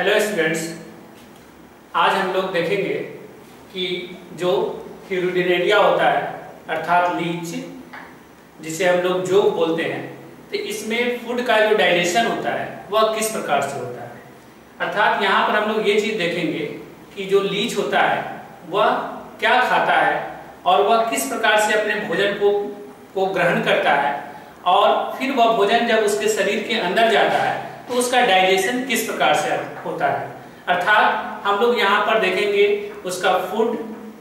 Hello students, आज हम लोग देखेंगे कि जो हीरोडिनेरिया होता है अर्थात लीच, जिसे हम लोग जोक बोलते हैं, तो इसमें फूड का जो डाइजेशन होता है वह किस प्रकार से होता है। अर्थात यहाँ पर हम लोग ये चीज़ देखेंगे कि जो लीच होता है वह क्या खाता है और वह किस प्रकार से अपने भोजन को ग्रहण करता है, और फिर वह भोजन जब उसके शरीर के अंदर जाता है तो उसका डाइजेशन किस प्रकार से होता है। अर्थात हम लोग यहाँ पर देखेंगे उसका फूड,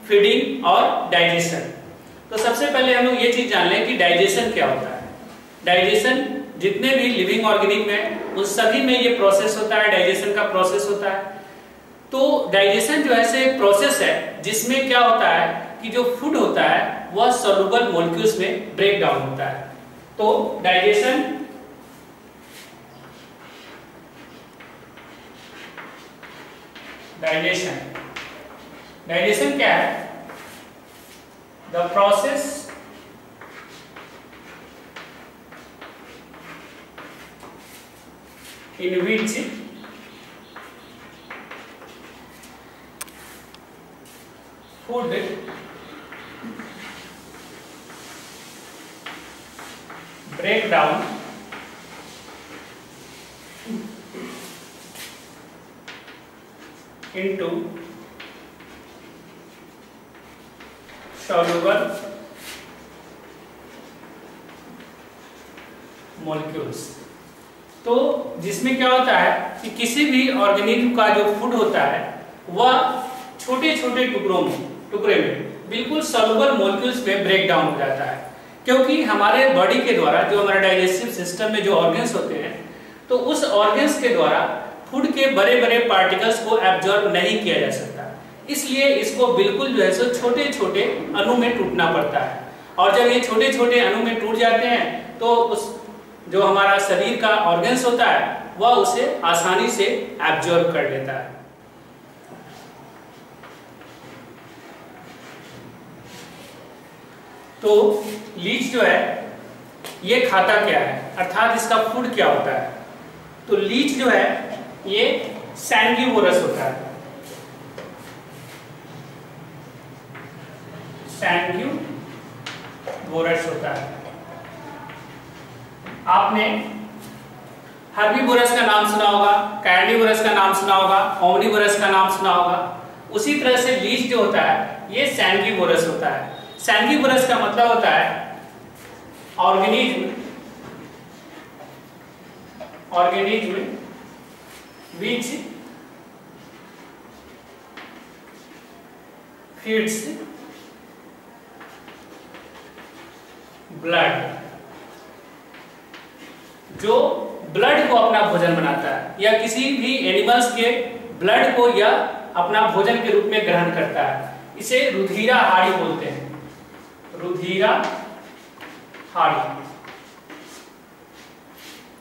फीडिंग और डाइजेशन। तो सबसे पहले हम लोग ये चीज जान लें कि डाइजेशन क्या होता है। डाइजेशन जितने भी लिविंग ऑर्गेनिज्म है उन सभी में ये प्रोसेस होता है, डाइजेशन का प्रोसेस होता है। तो डाइजेशन जो ऐसे प्रोसेस है जिसमें क्या होता है कि जो फूड होता है वह सोल्यूबल मॉलिक्यूल्स में ब्रेक डाउन होता है। तो डाइजेशन क्या है? The process in which food break down into soluble molecules। तो जिसमें क्या होता है कि किसी भी ऑर्गेनिज्म का जो फूड होता है वह छोटे छोटे टुकड़े में बिल्कुल सॉल्युबल मॉलिक्यूल्स में ब्रेक डाउन हो जाता है, क्योंकि हमारे बॉडी के द्वारा जो हमारा डाइजेस्टिव सिस्टम में जो ऑर्गन्स होते हैं तो उस ऑर्गन्स के द्वारा फूड के बड़े बड़े पार्टिकल्स को एब्जॉर्ब नहीं किया जा सकता, इसलिए इसको बिल्कुल जो है सो छोटे छोटे अणु में टूटना पड़ता है। और जब ये छोटे छोटे अणु में टूट जाते हैं तो उस जो हमारा शरीर का ऑर्गन्स होता है वह उसे आसानी से एब्जॉर्ब कर लेता है। तो लीच जो है ये खाता क्या है, अर्थात इसका फूड क्या होता है। तो लीच जो है ये सैंगिवोरस होता है। सैंगिवोरस होता है। आपने हर्बीवोरस का नाम सुना होगा, कार्निवोरस का नाम सुना होगा, ओमनिवोरस का नाम सुना होगा। उसी तरह से लीच जो होता है ये सैंगिवोरस होता है। सैंगिवोरस का मतलब होता है ऑर्गेनिज्म which feeds blood, जो ब्लड को अपना भोजन बनाता है या किसी भी एनिमल्स के ब्लड को या अपना भोजन के रूप में ग्रहण करता है। इसे रुधिराहारी बोलते हैं, रुधिराहारी।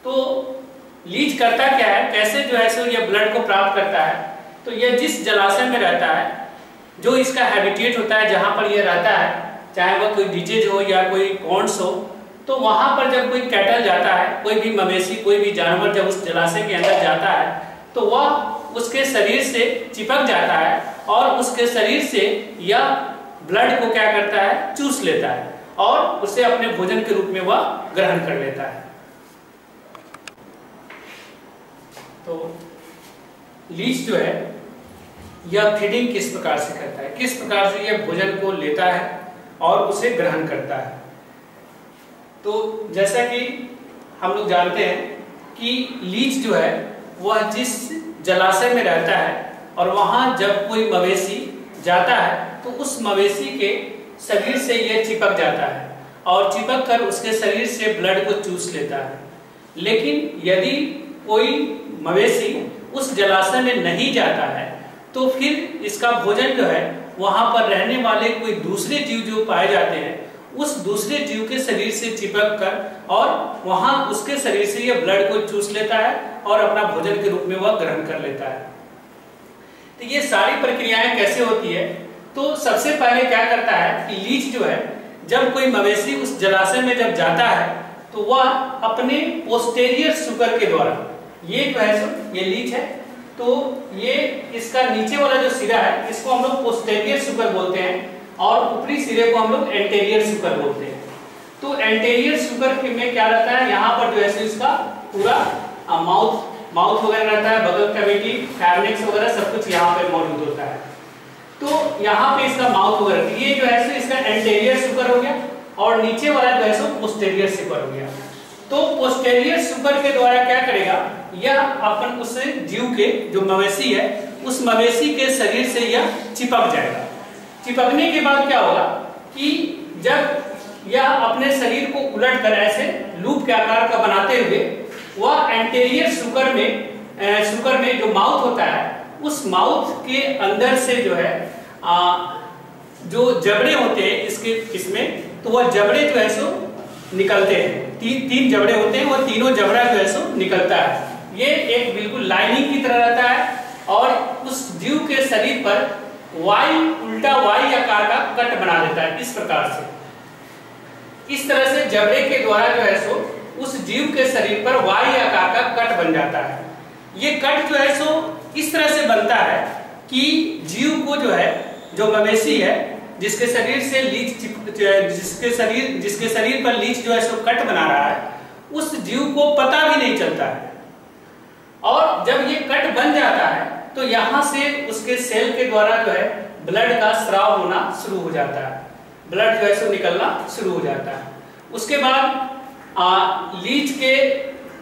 तो लीच करता क्या है, कैसे जो है सो ये ब्लड को प्राप्त करता है। तो यह जिस जलाशय में रहता है, जो इसका हैबिटेट होता है, जहां पर यह रहता है, चाहे वह कोई डिचेज हो या कोई पॉन्ड्स हो, तो वहां पर जब कोई कैटल जाता है, कोई भी मवेशी, कोई भी जानवर जब उस जलाशय के अंदर जाता है तो वह उसके शरीर से चिपक जाता है और उसके शरीर से यह ब्लड को क्या करता है, चूस लेता है और उसे अपने भोजन के रूप में वह ग्रहण कर लेता है। तो लीच जो है यह फीडिंग किस प्रकार से करता है, किस प्रकार से यह भोजन को लेता है और उसे ग्रहण करता है। तो जैसा कि हम लोग जानते हैं कि लीच जो है वह जिस जलाशय में रहता है और वहां जब कोई मवेशी जाता है तो उस मवेशी के शरीर से यह चिपक जाता है और चिपक कर उसके शरीर से ब्लड को चूस लेता है। लेकिन यदि कोई मवेशी उस जलाशय में नहीं जाता है तो फिर इसका भोजन जो है वहां पर रहने वाले कोई दूसरे जीव जो पाए जाते हैं उस दूसरे जीव के शरीर से चिपक कर और वहां उसके शरीर से यह ब्लड को चूस लेता है और अपना भोजन के रूप में वह ग्रहण कर लेता है। तो ये सारी प्रक्रियाएं कैसे होती है? तो सबसे पहले क्या करता है कि लीच जो है जब कोई मवेशी उस जलाशय में जब जाता है तो वह अपने पोस्टेरियर सुकर के द्वारा, ये जो है ये लीच है, तो ये इसका नीचे वाला जो सिरा है इसको हम लोग पोस्टेरियर सुकर बोलते हैं और ऊपरी सिरे को हम लोग एंटेरियर सुकर बोलते हैं। तो एंटेरियर सुकर में क्या रहता है, यहाँ पर जो है इसका पूरा माउथ वगैरह रहता है, बगल कैविटी, फैर्निक्स वगैरह सब कुछ यहाँ पे मौजूद होता है। तो यहाँ पे इसका माउथ वगैरह, ये जो है इसका एंटेरियर सुकर हो गया और नीचे वाला जो है पोस्टेरियर सुकर हो गया। तो पोस्टेरियर सुकर के द्वारा क्या करेगा, यह अपन उस जीव के जो मवेशी है उस मवेशी के शरीर से यह चिपक जाएगा। चिपकने के बाद क्या होगा कि जब यह अपने शरीर को उलट कर ऐसे लूप के आकार का बनाते हुए वह एंटेरियर सुकर में जो माउथ होता है उस माउथ के अंदर से जो है जो जबड़े होते हैं इसमें तो वह जबड़े जो है सो निकलते हैं। तीन जबड़े होते हैं, वह तीनों जबड़ा जो है सो निकलता है। ये एक बिल्कुल लाइनिंग की तरह रहता है और उस जीव के शरीर पर उल्टा वाई आकार का कट बना देता है। इस प्रकार से इस तरह से जबड़े के द्वारा जो है सो उस जीव के शरीर पर वाई आकार का कट बन जाता है। ये कट जो है सो इस तरह से बनता है कि जीव को जो है, जो मवेशी है जिसके शरीर से लीच जिसके शरीर पर लीच जो है सो कट बना रहा है, उस जीव को पता भी नहीं चलता है। और जब ये कट बन जाता है तो यहाँ से उसके सेल के द्वारा जो है ब्लड का स्राव होना शुरू हो जाता है, ब्लड जो है सो निकलना शुरू हो जाता है। उसके बाद लीच के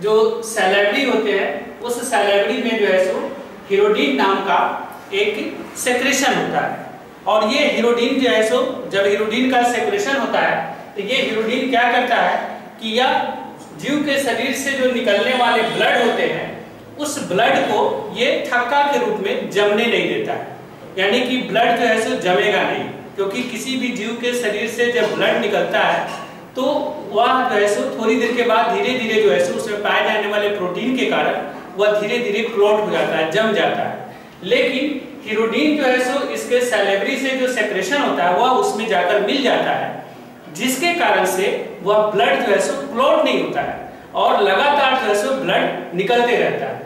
जो सैलेवरी होते हैं उस सैलेवरी में जो है सो हीरोडीन नाम का एक सेक्रेशन होता है और ये हीरोडीन जो है सो जब हीरोडीन का सेक्रेशन होता है तो ये हीरोडीन क्या करता है कि यह जीव के शरीर से जो निकलने वाले ब्लड होते हैं उस ब्लड को ये थक्का के रूप में जमने नहीं देता है, यानी कि ब्लड जो है सो जमेगा नहीं, क्योंकि किसी भी जीव के शरीर से जब ब्लड निकलता है तो वह जो है सो थोड़ी देर के बाद धीरे धीरे जो है सो उसमें पाए जाने वाले प्रोटीन के कारण वह धीरे धीरे क्लॉट हो जाता है, जम जाता है। लेकिन हीरोडीन जो है सो इसके सैलेवरी से जो सेक्रेशन होता है वह उसमें जाकर मिल जाता है, जिसके कारण से वह ब्लड जो है सो क्लॉट नहीं होता है और लगातार जो है सो ब्लड निकलते रहता है।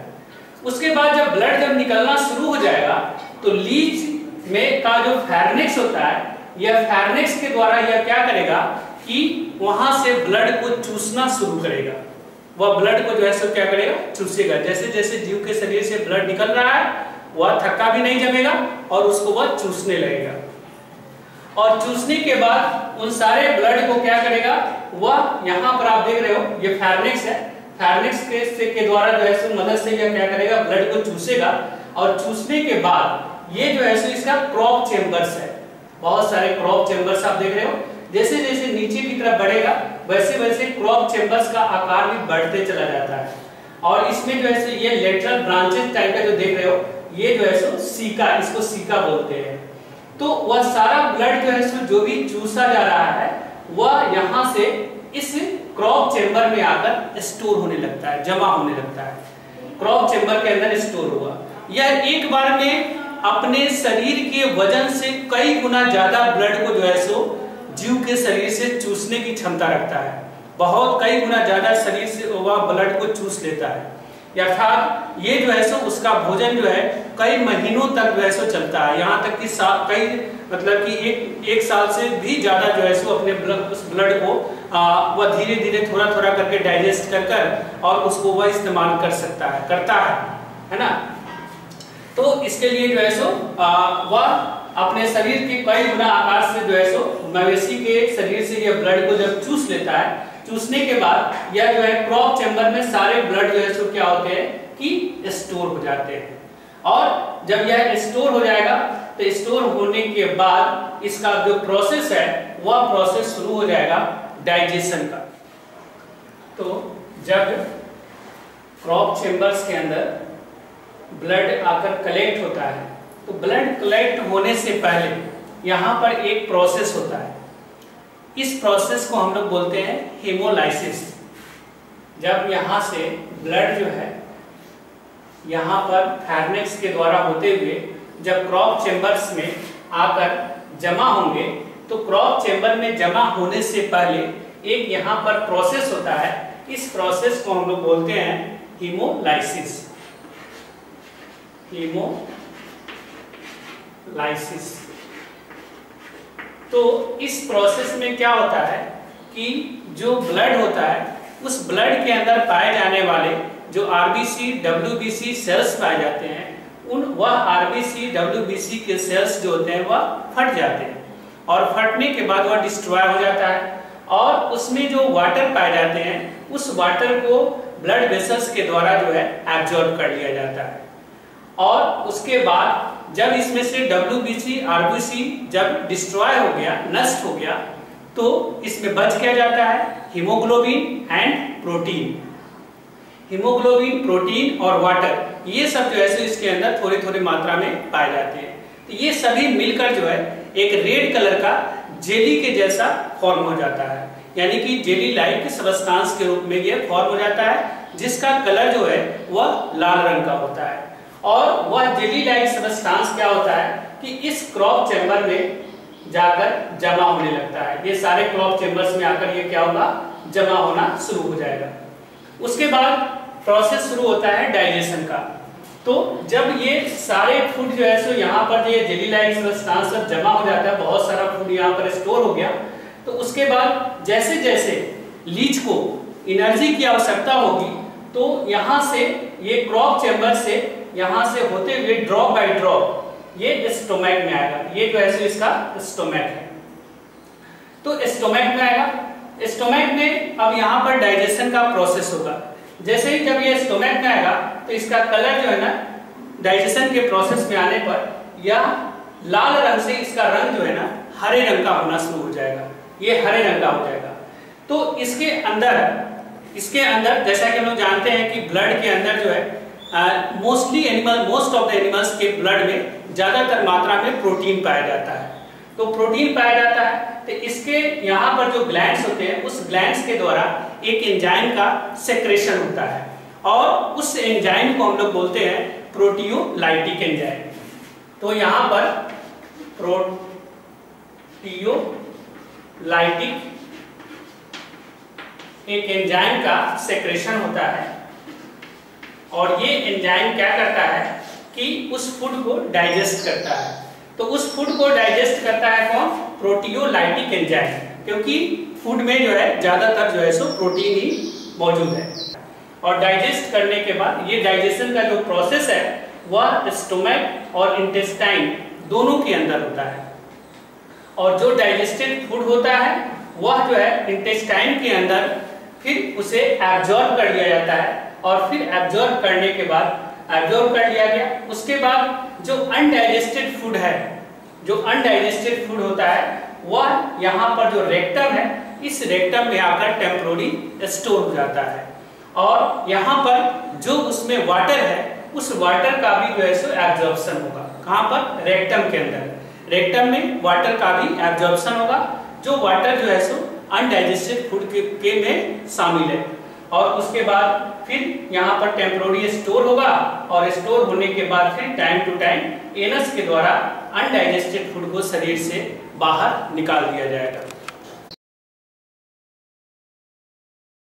उसके बाद जब ब्लड जब निकलना शुरू हो जाएगा तो लीच में का जो फैर्निक्स होता है, यह फैर्निक्स के द्वारा यह क्या करेगा कि वहां से ब्लड को चूसना शुरू करेगा। वह ब्लड को जो है सो क्या करेगा, चूसेगा। जैसे जैसे जीव के शरीर से ब्लड निकल रहा है वह थक्का भी नहीं जमेगा और उसको वह चूसने लगेगा। और चूसने के बाद उन सारे ब्लड को क्या करेगा, वह यहाँ पर आप देख रहे हो ये फैर्निक्स है, फैर्निक्स के द्वारा जो है सो मदद से यह क्या करेगा, ब्लड को चूसेगा। और चूसने के बाद ये जो है सो इसका क्रॉप चेम्बर्स है, बहुत सारे क्रॉप चेम्बर्स आप देख रहे हो। जैसे जैसे नीचे की तरफ बढ़ेगा वैसे वैसे क्रॉप चेम्बर्स का आकार भी बढ़ते चला जाता है। और इसमें जो है ये लेटरल ब्रांचेस टाइप का जो देख रहे हो ये जो है सो सीका, इसको सीका बोलते हैं। तो वह सारा ब्लड जो है सो जो भी चूसा जा रहा है वह यहाँ से इस क्रॉप चेम्बर में आकर स्टोर होने लगता है, जमा होने लगता है, क्रॉप चेम्बर के अंदर स्टोर हुआ। यह एक बार में अपने शरीर के वजन से कई गुना ज्यादा ब्लड को जो है सो जीव के शरीर से चूसने की क्षमता रखता है, बहुत कई गुना ज्यादा शरीर से वह ब्लड को चूस लेता है। अर्थात ये जो है सो उसका भोजन जो है कई महीनों तक जो है सो चलता है, यहाँ तक कि कई मतलब कि एक साल से भी ज्यादा जो है सो अपने उस ब्लड को वह धीरे धीरे थोड़ा थोड़ा करके डाइजेस्ट कर और उसको वह इस्तेमाल करता है ना। तो इसके लिए जो है सो वह अपने शरीर के कई गुना आकार से जो है सो मवेशी के शरीर से यह ब्लड को जब चूस लेता है, चूसने के बाद यह जो है क्रॉप चेम्बर में सारे ब्लड जो है सो क्या होते हैं कि स्टोर हो जाते हैं। और जब यह स्टोर हो जाएगा तो स्टोर होने के बाद इसका जो प्रोसेस है वह प्रोसेस शुरू हो जाएगा डाइजेशन का। तो जब क्रॉप चेम्बर्स के अंदर ब्लड आकर कलेक्ट होता है तो ब्लड कलेक्ट होने से पहले यहाँ पर एक प्रोसेस होता है, इस प्रोसेस को हम लोग बोलते हैं हेमोलाइसिस। जब यहाँ से ब्लड जो है यहाँ पर फैर्निक्स के द्वारा होते हुए जब क्रॉप चेम्बर्स में आकर जमा होंगे तो क्रॉप चेम्बर में जमा होने से पहले एक यहाँ पर प्रोसेस होता है, इस प्रोसेस को हम लोग बोलते हैं हीमोलाइसिस। हीमोलाइसिस। तो इस प्रोसेस में क्या होता है कि जो ब्लड होता है उस ब्लड के अंदर पाए जाने वाले जो आरबीसी डब्ल्यूबीसी सेल्स पाए जाते हैं, वह आरबीसी डब्ल्यूबीसी के सेल्स जो होते हैं वह फट जाते हैं और फटने के बाद वह डिस्ट्रॉय हो जाता है और उसमें जो वाटर पाए जाते हैं उस वाटर को ब्लड वेसल्स के द्वारा जो है एब्जॉर्ब कर लिया जाता है। और उसके बाद जब इसमें से डब्ल्यूबीसी आरबीसी जब डिस्ट्रॉय हो गया, नष्ट हो गया, तो इसमें बच क्या जाता है haemoglobin and protein. Haemoglobin, protein और वाटर, ये सब जो है इसके अंदर थोड़ी थोड़ी मात्रा में पाए जाते हैं। तो ये सभी मिलकर जो है एक रेड कलर का जेली के जैसा फॉर्म हो जाता है, यानी कि जेली लाइक सब्सटेंस के रूप में ये फॉर्म हो जाता है, जिसका कलर जो है वह लाल रंग का होता है। और वह जेली लाइक सब्सटेंस क्या होता है कि इस क्रॉप चैम्बर में जाकर जमा होने लगता है। ये सारे क्रॉप चैम्बर्स में आकर ये क्या होगा, जमा होना शुरू हो जाएगा। उसके बाद प्रोसेस शुरू होता है डाइजेशन का। तो जब ये सारे फूड जो है सो यहाँ पर ये जेली लाइक सब्सटेंस सब जमा हो जाता है, बहुत सारा फूड यहाँ पर स्टोर हो गया, तो उसके बाद जैसे जैसे लीच को एनर्जी की आवश्यकता होगी तो यहाँ से ये क्रॉप चैम्बर से यहाँ से होते हुए ड्रॉप बाय ड्रॉप ये स्टोमैक में आएगा। ये जो है सो इसका स्टोमैक है। तो स्टोमैक में आएगा। स्टोमैक में अब यहाँ पर डाइजेशन का प्रोसेस होगा। जैसे ही जब ये स्टोमैक में आएगा तो इसका कलर जो है ना डाइजेशन के प्रोसेस में आने पर या लाल रंग से इसका रंग जो है ना हरे रंग का होना शुरू हो जाएगा। ये हरे रंग का हो जाएगा। तो इसके अंदर जैसा कि हम लोग जानते हैं कि ब्लड के अंदर जो है मोस्ट ऑफ द एनिमल्स के ब्लड में ज्यादातर मात्रा में प्रोटीन पाया जाता है। तो प्रोटीन पाया जाता है तो इसके यहाँ पर जो ग्लैंड्स होते हैं उस ग्लैंड्स के द्वारा एक एंजाइम का सेक्रेशन होता है और उस एंजाइम को हम लोग बोलते हैं प्रोटियोलाइटिक एंजाइम। तो यहाँ पर प्रोटियोलाइटिक एक एंजाइम का सेक्रेशन होता है और ये एंजाइम क्या करता है कि उस फूड को डाइजेस्ट करता है। तो उस फूड को डाइजेस्ट करता है कौन, प्रोटियोलाइटिक एंजाइम, क्योंकि फूड में जो है ज्यादातर जो है सो प्रोटीन ही मौजूद है। और डाइजेस्ट करने के बाद ये डाइजेशन का जो प्रोसेस है वह स्टोमक और इंटेस्टाइन दोनों के अंदर होता है और जो डाइजेस्टेड फूड होता है वह जो है इंटेस्टाइन के अंदर फिर उसे एब्जॉर्ब कर लिया जाता है और फिर एब्जॉर्ब करने के बाद एब्जॉर्ब कर लिया गया, उसके बाद जो अनडाइजेस्टेड फूड है, जो अनडाइजेस्टेड फूड होता है वह यहाँ पर जो रेक्टम है इस रेक्टम में आकर टेम्पोररी स्टोर हो जाता है और यहाँ पर जो उसमें वाटर है उस वाटर का भी जो है सो एब्जॉर्प्शन होगा। कहाँ पर, रेक्टम के अंदर। रेक्टम में वाटर का भी एब्जॉर्प्शन होगा, जो वाटर जो है सो अनडाइजेस्टेड फूड के में शामिल है और उसके बाद फिर यहाँ पर टेम्पोररी स्टोर होगा और स्टोर होने के बाद फिर टाइम टू टाइम एनस के द्वारा अनडाइजेस्टेड फूड को शरीर से बाहर निकाल दिया जाएगा।